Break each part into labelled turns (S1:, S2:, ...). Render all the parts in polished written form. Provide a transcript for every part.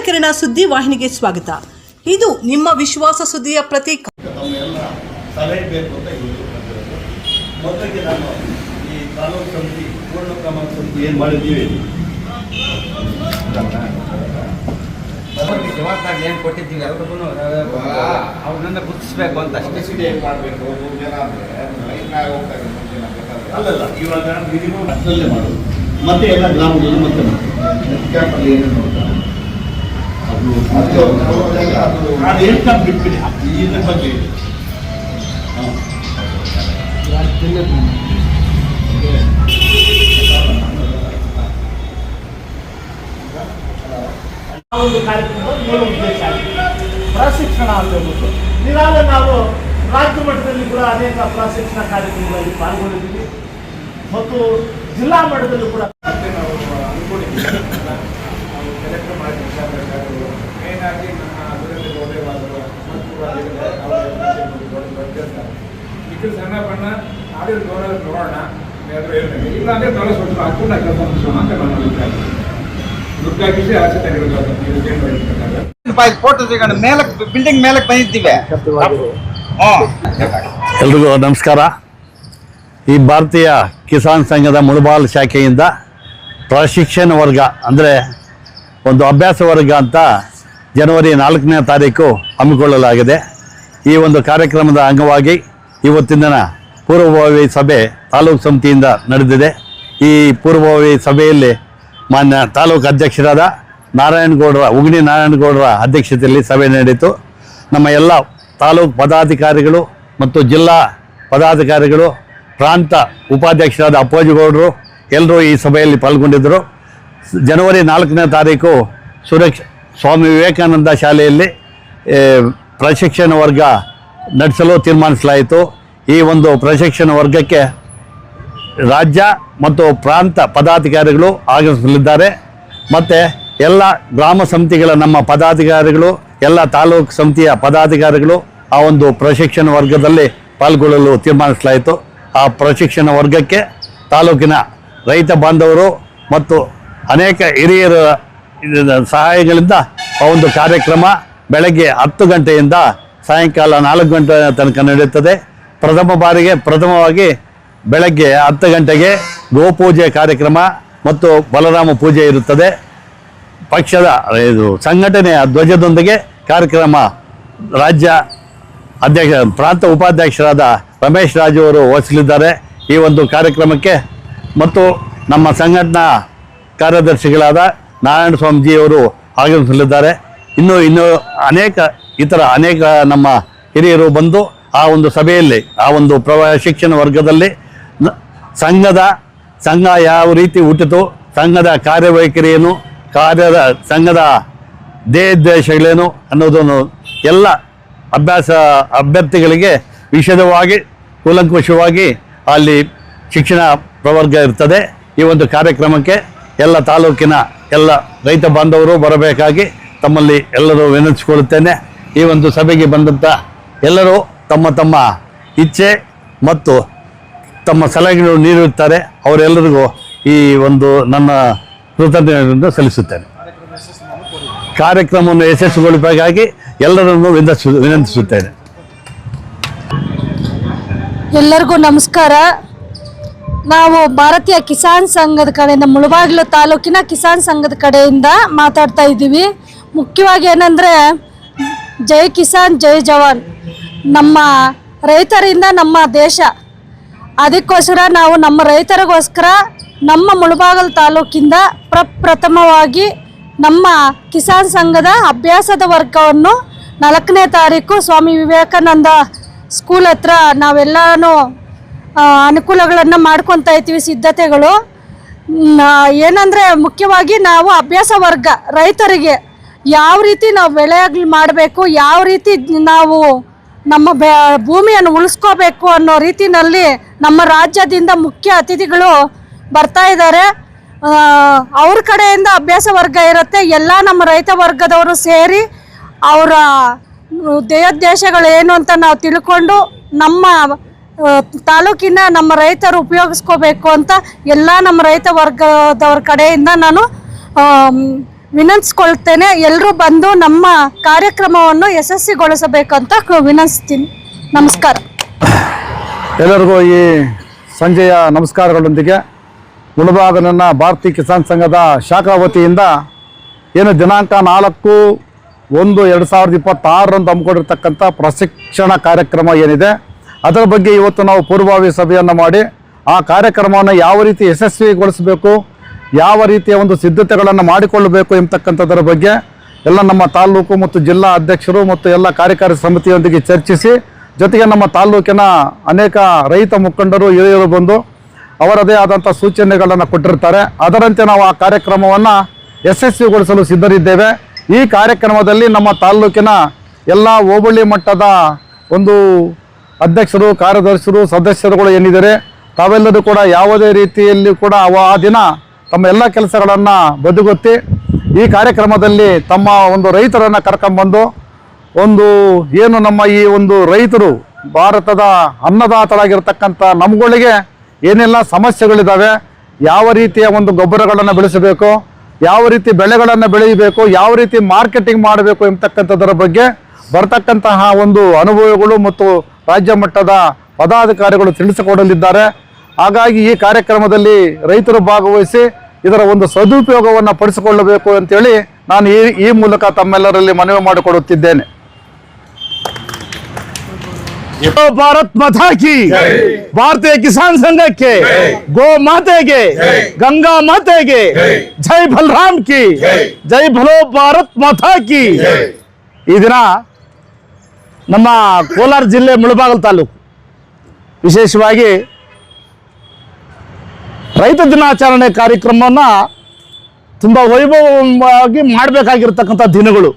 S1: ಕಿರಣ ಸುದ್ದಿ ವಾಹಿನಿಗೆ ಸ್ವಾಗತ. ಇದು ನಿಮ್ಮ ವಿಶ್ವಾಸ ಸುದ್ದಿಯ ಪ್ರತೀಕ.
S2: ಸಲಹೆ ಬೇಕು ಅಂತ ಮೊದಲಿಗೆ ನಾನು ಈ ತಾಲೂಕು ಸಮಿತಿ ಪೂರ್ಣ ಪ್ರಮಾಣ ಸಮಿತಿ ಏನು ಮಾಡಿದ್ದೀವಿ
S3: ಜವಾಬ್ದಾರಿ ಏನು ಕೊಟ್ಟಿದ್ದೀವಿ ಎಲ್ರಿಗೂ ಅವ್ರನ್ನ ಗುರುತಿಸ್ಬೇಕು ಅಂತ ಅಷ್ಟೇ
S2: ಮಾಡಬೇಕು. 3 ಜನ ಅಲ್ಲಲ್ಲ, ಇವಾಗ ಮಿನಿಮಮ್ ಅಷ್ಟರಲ್ಲೇ ಮಾಡೋದು. ಮತ್ತೆ ಎಲ್ಲ ಗ್ರಾಮದಲ್ಲಿ ಮತ್ತೆ ಕ್ಯಾಂಪಲ್ಲಿ ಏನೇನು ಅದು ಎಷ್ಟು ಬಿಟ್ಬಿಡಿ ಇದ್ರ ಬಗ್ಗೆ
S4: ಒಂದು ಕಾರ್ಯಕ್ರಮದ ಮೂಲ ಉದ್ದೇಶ ಆಗಿದೆ ಪ್ರಶಿಕ್ಷಣ ಅಂತ ಹೇಳ್ಬಿಟ್ಟು. ಈಗಾಗಲೇ ನಾವು ರಾಜ್ಯ ಮಟ್ಟದಲ್ಲಿ ಕೂಡ ಅನೇಕ ಪ್ರಶಿಕ್ಷಣ ಕಾರ್ಯಕ್ರಮಗಳಲ್ಲಿ ಪಾಲ್ಗೊಂಡಿದ್ದೀವಿ ಮತ್ತು ಜಿಲ್ಲಾ ಮಟ್ಟದಲ್ಲೂ ಕೂಡ ನಾವು ಅನ್ಕೊಂಡಿದ್ದೀವಿ. ನಾವು ಕಲೆಕ್ಟರ್ ಮಾಡಿ ಮೇಯ್ನಾಗಿ ನಮ್ಮ ಅಭಿವೃದ್ಧಿ ಗೌರವಾದರು ಮತ್ತು ಸಣ್ಣ ಬಣ್ಣ ಆಡಿದ ಗೌರವ ನೋಡೋಣ ಇಲ್ಲ ಅಂದರೆ ತೊಲಸ್ಬಿಟ್ಟು ಹಾಕೊಂಡು ಅಂತ ನನ್ನ ಅಭಿಪ್ರಾಯ.
S3: ಬಿಲ್ಡಿಂಗ್ ಮೇಲಕ್ಕೆ ಬಂದಿದ್ದೀವಿ.
S5: ಎಲ್ರಿಗೂ ನಮಸ್ಕಾರ. ಈ ಭಾರತೀಯ ಕಿಸಾನ್ ಸಂಘದ ಮುಳಬಾಲ್ ಶಾಖೆಯಿಂದ ಪ್ರಶಿಕ್ಷಣ ವರ್ಗ ಅಂದರೆ ಒಂದು ಅಭ್ಯಾಸ ವರ್ಗ ಅಂತ ಜನವರಿ 4ನೇ ತಾರೀಕು ಹಮ್ಮಿಕೊಳ್ಳಲಾಗಿದೆ. ಈ ಒಂದು ಕಾರ್ಯಕ್ರಮದ ಅಂಗವಾಗಿ ಇವತ್ತಿನ ಪೂರ್ವಭಾವಿ ಸಭೆ ತಾಲೂಕು ಸಮಿತಿಯಿಂದ ನಡೆದಿದೆ. ಈ ಪೂರ್ವಭಾವಿ ಸಭೆಯಲ್ಲಿ ಮಾನ್ಯ ತಾಲೂಕು ಅಧ್ಯಕ್ಷರಾದ ಉಗಣಿ ನಾರಾಯಣಗೌಡರ ಅಧ್ಯಕ್ಷತೆಯಲ್ಲಿ ಸಭೆ ನಡೆಯಿತು. ನಮ್ಮ ಎಲ್ಲ ತಾಲೂಕು ಪದಾಧಿಕಾರಿಗಳು ಮತ್ತು ಜಿಲ್ಲಾ ಪದಾಧಿಕಾರಿಗಳು, ಪ್ರಾಂತ ಉಪಾಧ್ಯಕ್ಷರಾದ ಅಪ್ಪೋಜಿಗೌಡರು ಎಲ್ಲರೂ ಈ ಸಭೆಯಲ್ಲಿ ಪಾಲ್ಗೊಂಡಿದ್ದರು. ಜನವರಿ 4ನೇ ತಾರೀಕು ಸ್ವಾಮಿ ವಿವೇಕಾನಂದ ಶಾಲೆಯಲ್ಲಿ ಪ್ರಶಿಕ್ಷಣ ವರ್ಗ ನಡೆಸಲು ತೀರ್ಮಾನಿಸಲಾಯಿತು. ಈ ಒಂದು ಪ್ರಶಿಕ್ಷಣ ವರ್ಗಕ್ಕೆ ರಾಜ್ಯ ಮತ್ತು ಪ್ರಾಂತ ಪದಾಧಿಕಾರಿಗಳು ಆಗಮಿಸಲಿದ್ದಾರೆ. ಮತ್ತು ಎಲ್ಲ ಗ್ರಾಮ ಸಮಿತಿಗಳ ನಮ್ಮ ಪದಾಧಿಕಾರಿಗಳು, ಎಲ್ಲ ತಾಲೂಕು ಸಮಿತಿಯ ಪದಾಧಿಕಾರಿಗಳು ಆ ಒಂದು ಪ್ರಶಿಕ್ಷಣ ವರ್ಗದಲ್ಲಿ ಪಾಲ್ಗೊಳ್ಳಲು ತೀರ್ಮಾನಿಸಲಾಯಿತು. ಆ ಪ್ರಶಿಕ್ಷಣ ವರ್ಗಕ್ಕೆ ತಾಲೂಕಿನ ರೈತ ಬಾಂಧವರು ಮತ್ತು ಅನೇಕ ಹಿರಿಯರ ಸಹಾಯಗಳಿಂದ ಆ ಒಂದು ಕಾರ್ಯಕ್ರಮ ಬೆಳಗ್ಗೆ 10 ಗಂಟೆಯಿಂದ ಸಾಯಂಕಾಲ 4 ಗಂಟೆ ತನಕ ನಡೆಯುತ್ತದೆ. ಪ್ರಥಮವಾಗಿ ಬೆಳಗ್ಗೆ 10 ಗಂಟೆಗೆ ಗೋಪೂಜೆ ಕಾರ್ಯಕ್ರಮ ಮತ್ತು ಬಲರಾಮ ಪೂಜೆ ಇರುತ್ತದೆ. ಪಕ್ಷದ ಸಂಘಟನೆಯ ಧ್ವಜದೊಂದಿಗೆ ಕಾರ್ಯಕ್ರಮ ರಾಜ್ಯ ಪ್ರಾಂತ ಉಪಾಧ್ಯಕ್ಷರಾದ ರಮೇಶ್ ರಾಜು ಅವರು ವಹಿಸಲಿದ್ದಾರೆ. ಈ ಒಂದು ಕಾರ್ಯಕ್ರಮಕ್ಕೆ ಮತ್ತು ನಮ್ಮ ಸಂಘಟನಾ ಕಾರ್ಯದರ್ಶಿಗಳಾದ ನಾರಾಯಣ ಸ್ವಾಮೀಜಿಯವರು ಆಗಮಿಸಲಿದ್ದಾರೆ. ಇನ್ನೂ ಅನೇಕ ನಮ್ಮ ಹಿರಿಯರು ಬಂದು ಆ ಒಂದು ಸಭೆಯಲ್ಲಿ ಆ ಒಂದು ಶಿಕ್ಷಣ ವರ್ಗದಲ್ಲಿ ಸಂಘ ಯಾವ ರೀತಿ ಹುಟ್ಟಿತು, ಸಂಘದ ಕಾರ್ಯವೈಖರಿ ಏನು, ಸಂಘದ ದೇಶಗಳೇನು ಅನ್ನೋದನ್ನು ಎಲ್ಲ ಅಭ್ಯರ್ಥಿಗಳಿಗೆ ವಿಶದವಾಗಿ ಕೂಲಂಕುಷವಾಗಿ ಅಲ್ಲಿ ಶಿಕ್ಷಣ ಪ್ರವರ್ಗ ಇರ್ತದೆ. ಈ ಒಂದು ಕಾರ್ಯಕ್ರಮಕ್ಕೆ ಎಲ್ಲ ತಾಲೂಕಿನ ಎಲ್ಲ ರೈತ ಬಾಂಧವರು ಬರಬೇಕಾಗಿ ತಮ್ಮಲ್ಲಿ ಎಲ್ಲರೂ ವಿನಂತಿಸಿಕೊಳ್ಳುತ್ತೇನೆ. ಈ ಒಂದು ಸಭೆಗೆ ಬಂದಂಥ ಎಲ್ಲರೂ ತಮ್ಮ ತಮ್ಮ ಇಚ್ಛೆ ಮತ್ತು ತಮ್ಮ ಸಲಹೆಗಳನ್ನು ನೀಡಿರುತ್ತಾರೆ. ಅವರೆಲ್ಲರಿಗೂ ಈ ಒಂದು ನನ್ನ ಕೃತಜ್ಞತೆಯನ್ನು ಸಲ್ಲಿಸುತ್ತೇನೆ. ಕಾರ್ಯಕ್ರಮವನ್ನು ಯಶಸ್ವಿಗೊಳಿಸಬೇಕಾಗಿ ಎಲ್ಲರನ್ನು ವಿನಂತಿಸುತ್ತೇನೆ.
S6: ಎಲ್ಲರಿಗೂ ನಮಸ್ಕಾರ. ನಾವು ಭಾರತೀಯ ಕಿಸಾನ್ ಸಂಘದ ಕಡೆಯಿಂದ, ಮುಳಬಾಗಿಲು ತಾಲೂಕಿನ ಕಿಸಾನ್ ಸಂಘದ ಕಡೆಯಿಂದ ಮಾತಾಡ್ತಾ ಇದ್ದೀವಿ. ಮುಖ್ಯವಾಗಿ ಏನಂದರೆ, ಜೈ ಕಿಸಾನ್ ಜೈ ಜವಾನ್. ನಮ್ಮ ರೈತರಿಂದ ನಮ್ಮ ದೇಶ. ಅದಕ್ಕೋಸ್ಕರ ನಾವು ನಮ್ಮ ರೈತರಿಗೋಸ್ಕರ ನಮ್ಮ ಮುಳಬಾಗಿಲು ತಾಲೂಕಿಂದ ಪ್ರಪ್ರಥಮವಾಗಿ ನಮ್ಮ ಕಿಸಾನ್ ಸಂಘದ ಅಭ್ಯಾಸದ ವರ್ಗವನ್ನು 4ನೇ ತಾರೀಕು ಸ್ವಾಮಿ ವಿವೇಕಾನಂದ ಸ್ಕೂಲ್ ಹತ್ರ ನಾವೆಲ್ಲನೂ ಅನುಕೂಲಗಳನ್ನು ಮಾಡ್ಕೊತಾ ಇದ್ದೀವಿ. ಸಿದ್ಧತೆಗಳು ಏನಂದರೆ, ಮುಖ್ಯವಾಗಿ ನಾವು ಅಭ್ಯಾಸ ವರ್ಗ ರೈತರಿಗೆ ಯಾವ ರೀತಿ ನಾವು ಬೆಳೆಗಳು ಮಾಡಬೇಕು, ಯಾವ ರೀತಿ ನಾವು ನಮ್ಮ ಭೂಮಿಯನ್ನು ಉಳಿಸ್ಕೋಬೇಕು ಅನ್ನೋ ರೀತಿಯಲ್ಲಿ ನಮ್ಮ ರಾಜ್ಯದಿಂದ ಮುಖ್ಯ ಅತಿಥಿಗಳು ಬರ್ತಾ ಇದ್ದಾರೆ. ಅವ್ರ ಕಡೆಯಿಂದ ಅಭ್ಯಾಸ ವರ್ಗ ಇರುತ್ತೆ. ಎಲ್ಲ ನಮ್ಮ ರೈತ ವರ್ಗದವರು ಸೇರಿ ಅವರ ದೇಶಗಳೇನು ಅಂತ ನಾವು ತಿಳ್ಕೊಂಡು ನಮ್ಮ ತಾಲೂಕಿನ ನಮ್ಮ ರೈತರು ಉಪಯೋಗಿಸ್ಕೋಬೇಕು ಅಂತ ಎಲ್ಲ ನಮ್ಮ ರೈತ ವರ್ಗದವ್ರ ಕಡೆಯಿಂದ ನಾನು ವಿನಂತಿಸ್ಕೊಳ್ತೇನೆ. ಎಲ್ಲರೂ ಬಂದು ನಮ್ಮ ಕಾರ್ಯಕ್ರಮವನ್ನು ಯಶಸ್ವಿಗೊಳಿಸಬೇಕಂತ ವಿನಂತಿಸ್ತೀನಿ. ನಮಸ್ಕಾರ.
S5: ಎಲ್ಲರಿಗೂ ಈ ಸಂಜೆಯ ನಮಸ್ಕಾರಗಳೊಂದಿಗೆ ಮುಳಬಾಗಿಲಿನ ಭಾರತೀಯ ಕಿಸಾನ್ ಸಂಘದ ಶಾಖಾ ವತಿಯಿಂದ ಏನು ದಿನಾಂಕ 4/1/2026 ಹಮ್ಮಿಕೊಂಡಿರ್ತಕ್ಕಂಥ ಪ್ರಶಿಕ್ಷಣ ಕಾರ್ಯಕ್ರಮ ಏನಿದೆ ಅದರ ಬಗ್ಗೆ ಇವತ್ತು ನಾವು ಪೂರ್ವಭಾವಿ ಸಭೆಯನ್ನು ಮಾಡಿ ಆ ಕಾರ್ಯಕ್ರಮವನ್ನು ಯಾವ ರೀತಿ ಯಶಸ್ವಿಗೊಳಿಸಬೇಕು, ಯಾವ ರೀತಿಯ ಒಂದು ಸಿದ್ಧತೆಗಳನ್ನು ಮಾಡಿಕೊಳ್ಳಬೇಕು ಎಂಬತಕ್ಕಂಥದ್ರ ಬಗ್ಗೆ ಎಲ್ಲ ನಮ್ಮ ತಾಲೂಕು ಮತ್ತು ಜಿಲ್ಲಾ ಅಧ್ಯಕ್ಷರು ಮತ್ತು ಎಲ್ಲ ಕಾರ್ಯಕಾರಿ ಸಮಿತಿಯೊಂದಿಗೆ ಚರ್ಚಿಸಿ, ಜೊತೆಗೆ ನಮ್ಮ ತಾಲೂಕಿನ ಅನೇಕ ರೈತ ಮುಖಂಡರು ಹಿರಿಯರು ಬಂದು ಅವರದೇ ಆದಂಥ ಸೂಚನೆಗಳನ್ನು ಕೊಟ್ಟಿರ್ತಾರೆ. ಅದರಂತೆ ನಾವು ಆ ಕಾರ್ಯಕ್ರಮವನ್ನು ಯಶಸ್ವಿಗೊಳಿಸಲು ಸಿದ್ಧರಿದ್ದೇವೆ. ಈ ಕಾರ್ಯಕ್ರಮದಲ್ಲಿ ನಮ್ಮ ತಾಲೂಕಿನ ಎಲ್ಲ ಹೋಬಳಿ ಮಟ್ಟದ ಒಂದು ಅಧ್ಯಕ್ಷರು, ಕಾರ್ಯದರ್ಶಿರು, ಸದಸ್ಯರುಗಳು ಏನಿದ್ದಾರೆ ತಾವೆಲ್ಲರೂ ಕೂಡ ಯಾವುದೇ ರೀತಿಯಲ್ಲಿ ಕೂಡ ಆ ದಿನ ತಮ್ಮ ಎಲ್ಲ ಕೆಲಸಗಳನ್ನು ಬದಿಗೊತ್ತಿ ಈ ಕಾರ್ಯಕ್ರಮದಲ್ಲಿ ತಮ್ಮ ಒಂದು ರೈತರನ್ನು ಕರ್ಕೊಂಡ್ಬಂದು ಒಂದು ಏನು ನಮ್ಮ ಈ ಒಂದು ರೈತರು ಭಾರತದ ಅನ್ನದಾತರಾಗಿರ್ತಕ್ಕಂಥ ನಮ್ಮಗಳಿಗೆ ಏನೆಲ್ಲ ಸಮಸ್ಯೆಗಳಿದ್ದಾವೆ, ಯಾವ ರೀತಿಯ ಒಂದು ಗೊಬ್ಬರಗಳನ್ನು ಬೆಳೆಸಬೇಕು, ಯಾವ ರೀತಿ ಬೆಳೆಗಳನ್ನು ಬೆಳೆಯಬೇಕು, ಯಾವ ರೀತಿ ಮಾರ್ಕೆಟಿಂಗ್ ಮಾಡಬೇಕು ಎಂಬತಕ್ಕಂಥದ್ರ ಬಗ್ಗೆ ಬರ್ತಕ್ಕಂತಹ ಒಂದು ಅನುಭವಗಳು ಮತ್ತು ರಾಜ್ಯ ಮಟ್ಟದ ಪದಾಧಿಕಾರಿಗಳು ತಿಳಿಸಿಕೊಡಲಿದ್ದಾರೆ. ಹಾಗಾಗಿ ಈ ಕಾರ್ಯಕ್ರಮದಲ್ಲಿ ರೈತರು ಭಾಗವಹಿಸಿ ಇದರ ಒಂದು ಸದುಪಯೋಗವನ್ನು ಪಡಿಸಿಕೊಳ್ಳಬೇಕು ಅಂತೇಳಿ ನಾನು ಈ ಮೂಲಕ ತಮ್ಮೆಲ್ಲರಲ್ಲಿ ಮನವಿ ಮಾಡಿಕೊಡುತ್ತಿದ್ದೇನೆ. ಭಾರತ್ ಮಾತಾ ಕಿ, ಭಾರತೀಯ ಕಿಸಾನ್ ಸಂಘಕ್ಕೆ, ಗೋ ಮಾತೆಗೆ, ಗಂಗಾ ಮಾತೆಗೆ, ಜೈ ಬಲರಾಮ್ ಕಿ, ಜೈ ಭಲೋ ಭಾರತ್ ಮಾತಾ ಕಿ. ಈ ದಿನ ನಮ್ಮ ಕೋಲಾರ ಜಿಲ್ಲೆ ಮುಳಬಾಗಿಲು ತಾಲೂಕು ವಿಶೇಷವಾಗಿ ರೈತ ದಿನಾಚರಣೆ ಕಾರ್ಯಕ್ರಮವನ್ನು ತುಂಬ ವೈಭವವಾಗಿ ಮಾಡಬೇಕಾಗಿರ್ತಕ್ಕಂಥ ದಿನಗಳು.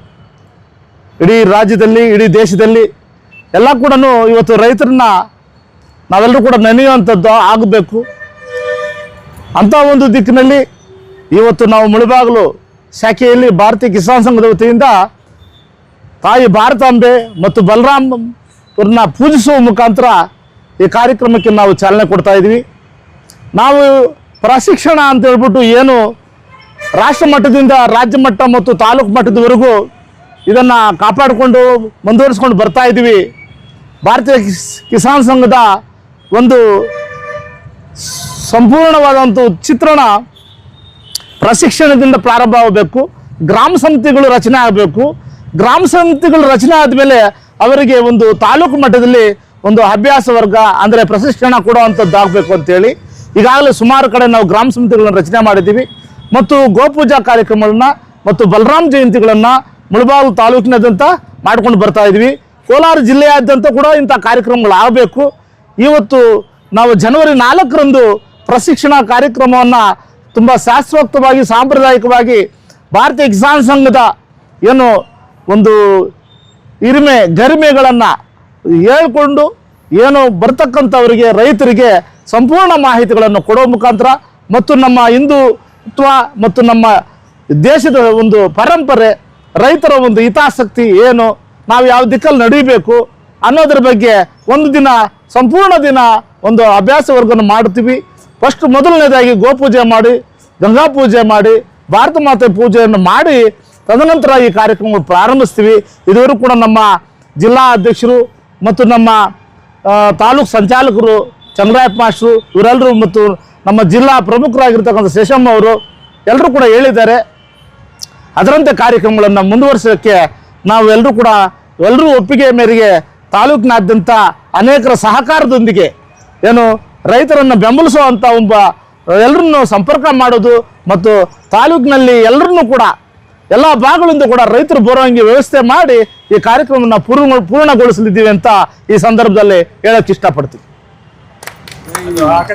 S5: ಇಡೀ ರಾಜ್ಯದಲ್ಲಿ, ಇಡೀ ದೇಶದಲ್ಲಿ ಎಲ್ಲ ಕೂಡ ಇವತ್ತು ರೈತರನ್ನ ನಾವೆಲ್ಲರೂ ಕೂಡ ನೆನೆಯುವಂಥದ್ದು ಆಗಬೇಕು. ಅಂಥ ಒಂದು ದಿಕ್ಕಿನಲ್ಲಿ ಇವತ್ತು ನಾವು ಮುಳಬಾಗಿಲು ಶಾಖೆಯಲ್ಲಿ ಭಾರತೀಯ ಕಿಸಾನ್ ಸಂಘದ ವತಿಯಿಂದ ತಾಯಿ ಭಾರತಾಂಬೆ ಮತ್ತು ಬಲರಾಮ್ ಅವ್ರನ್ನ ಪೂಜಿಸುವ ಮುಖಾಂತರ ಈ ಕಾರ್ಯಕ್ರಮಕ್ಕೆ ನಾವು ಚಾಲನೆ ಕೊಡ್ತಾ ಇದ್ವಿ. ನಾವು ಪ್ರಶಿಕ್ಷಣ ಅಂತ ಹೇಳ್ಬಿಟ್ಟು ಏನು ರಾಷ್ಟ್ರ ಮಟ್ಟದಿಂದ ರಾಜ್ಯ ಮಟ್ಟ ಮತ್ತು ತಾಲೂಕು ಮಟ್ಟದವರೆಗೂ ಇದನ್ನು ಕಾಪಾಡಿಕೊಂಡು ಮುಂದುವರಿಸ್ಕೊಂಡು ಬರ್ತಾ ಇದ್ದೀವಿ. ಭಾರತೀಯ ಕಿಸಾನ್ ಸಂಘದ ಒಂದು ಸಂಪೂರ್ಣವಾದಂಥ ಚಿತ್ರಣ ಪ್ರಶಿಕ್ಷಣದಿಂದ ಪ್ರಾರಂಭ ಆಗಬೇಕು. ಗ್ರಾಮ ಸಮಿತಿಗಳು ರಚನೆ ಆಗಬೇಕು. ಗ್ರಾಮ ಸಮಿತಿಗಳು ರಚನೆ ಆದಮೇಲೆ ಅವರಿಗೆ ಒಂದು ತಾಲೂಕು ಮಟ್ಟದಲ್ಲಿ ಒಂದು ಅಭ್ಯಾಸ ವರ್ಗ ಅಂದರೆ ಪ್ರಶಿಕ್ಷಣ ಕೊಡುವಂಥದ್ದು ಆಗಬೇಕು ಅಂತೇಳಿ ಈಗಾಗಲೇ ಸುಮಾರು ಕಡೆ ನಾವು ಗ್ರಾಮ ಸಮಿತಿಗಳನ್ನು ರಚನೆ ಮಾಡಿದ್ದೀವಿ. ಮತ್ತು ಗೋಪೂಜಾ ಕಾರ್ಯಕ್ರಮಗಳನ್ನು ಮತ್ತು ಬಲರಾಮ್ ಜಯಂತಿಗಳನ್ನು ಮುಳಬಾಗಿಲು ತಾಲೂಕಿನಾದ್ಯಂತ ಮಾಡ್ಕೊಂಡು ಬರ್ತಾ ಇದ್ವಿ. ಕೋಲಾರ ಜಿಲ್ಲೆಯಾದ್ಯಂತ ಕೂಡ ಇಂಥ ಕಾರ್ಯಕ್ರಮಗಳಾಗಬೇಕು. ಇವತ್ತು ನಾವು ಜನವರಿ 4ರಂದು ಪ್ರಶಿಕ್ಷಣ ಕಾರ್ಯಕ್ರಮವನ್ನು ತುಂಬ ಶಾಸ್ತ್ರೋಕ್ತವಾಗಿ ಸಾಂಪ್ರದಾಯಿಕವಾಗಿ ಭಾರತೀಯ ಕಿಸಾನ್ ಸಂಘದ ಏನು ಒಂದು ಗರಿಮೆಗಳನ್ನು ಹೇಳ್ಕೊಂಡು ಏನು ಬರ್ತಕ್ಕಂಥವರಿಗೆ ರೈತರಿಗೆ ಸಂಪೂರ್ಣ ಮಾಹಿತಿಗಳನ್ನು ಕೊಡೋ ಮುಖಾಂತರ ಮತ್ತು ನಮ್ಮ ಹಿಂದುತ್ವ ಮತ್ತು ನಮ್ಮ ದೇಶದ ಒಂದು ಪರಂಪರೆ, ರೈತರ ಒಂದು ಹಿತಾಸಕ್ತಿ ಏನು, ನಾವು ಯಾವ ದಿಕ್ಕಲ್ಲಿ ನಡೀಬೇಕು ಅನ್ನೋದ್ರ ಬಗ್ಗೆ ಒಂದು ದಿನ ಸಂಪೂರ್ಣ ದಿನ ಒಂದು ಅಭ್ಯಾಸ ವರ್ಗವನ್ನು ಮಾಡ್ತೀವಿ. ಫಸ್ಟ್ ಮೊದಲನೇದಾಗಿ ಗೋಪೂಜೆ ಮಾಡಿ, ಗಂಗಾ ಪೂಜೆ ಮಾಡಿ, ಭಾರತ ಮಾತೆ ಪೂಜೆಯನ್ನು ಮಾಡಿ ತದನಂತರ ಈ ಕಾರ್ಯಕ್ರಮ ಪ್ರಾರಂಭಿಸ್ತೀವಿ. ಇದುವರೆಗೂ ಕೂಡ ನಮ್ಮ ಜಿಲ್ಲಾ ಅಧ್ಯಕ್ಷರು ಮತ್ತು ನಮ್ಮ ತಾಲೂಕು ಸಂಚಾಲಕರು ಚಂದ್ರಾಯಪ್ಪ ಮಾಸ್ಟ್ರು ಇವರೆಲ್ಲರೂ ಮತ್ತು ನಮ್ಮ ಜಿಲ್ಲಾ ಪ್ರಮುಖರಾಗಿರ್ತಕ್ಕಂಥ ಶೇಷಮ್ಮ ಅವರು ಎಲ್ಲರೂ ಕೂಡ ಹೇಳಿದ್ದಾರೆ. ಅದರಂತೆ ಕಾರ್ಯಕ್ರಮಗಳನ್ನು ಮುಂದುವರಿಸೋಕ್ಕೆ ನಾವು ಎಲ್ಲರೂ ಒಪ್ಪಿಗೆ ಮೇರೆಗೆ ತಾಲೂಕಿನಾದ್ಯಂತ ಅನೇಕರ ಸಹಕಾರದೊಂದಿಗೆ ಏನು ರೈತರನ್ನು ಬೆಂಬಲಿಸುವಂಥ ಎಲ್ಲರನ್ನು ಸಂಪರ್ಕ ಮಾಡೋದು ಮತ್ತು ತಾಲೂಕಿನಲ್ಲಿ ಎಲ್ಲರನ್ನೂ ಕೂಡ ಎಲ್ಲ ಭಾಗಗಳಿಂದ ಕೂಡ ರೈತರು ಬರುವಂಗೆ ವ್ಯವಸ್ಥೆ ಮಾಡಿ ಈ ಕಾರ್ಯಕ್ರಮವನ್ನು ಪೂರ್ಣಗೊಳಿಸಲಿದ್ದೀವಿ ಅಂತ ಈ ಸಂದರ್ಭದಲ್ಲಿ ಹೇಳಕ್ಕೆ ಇಷ್ಟಪಡ್ತೀವಿ.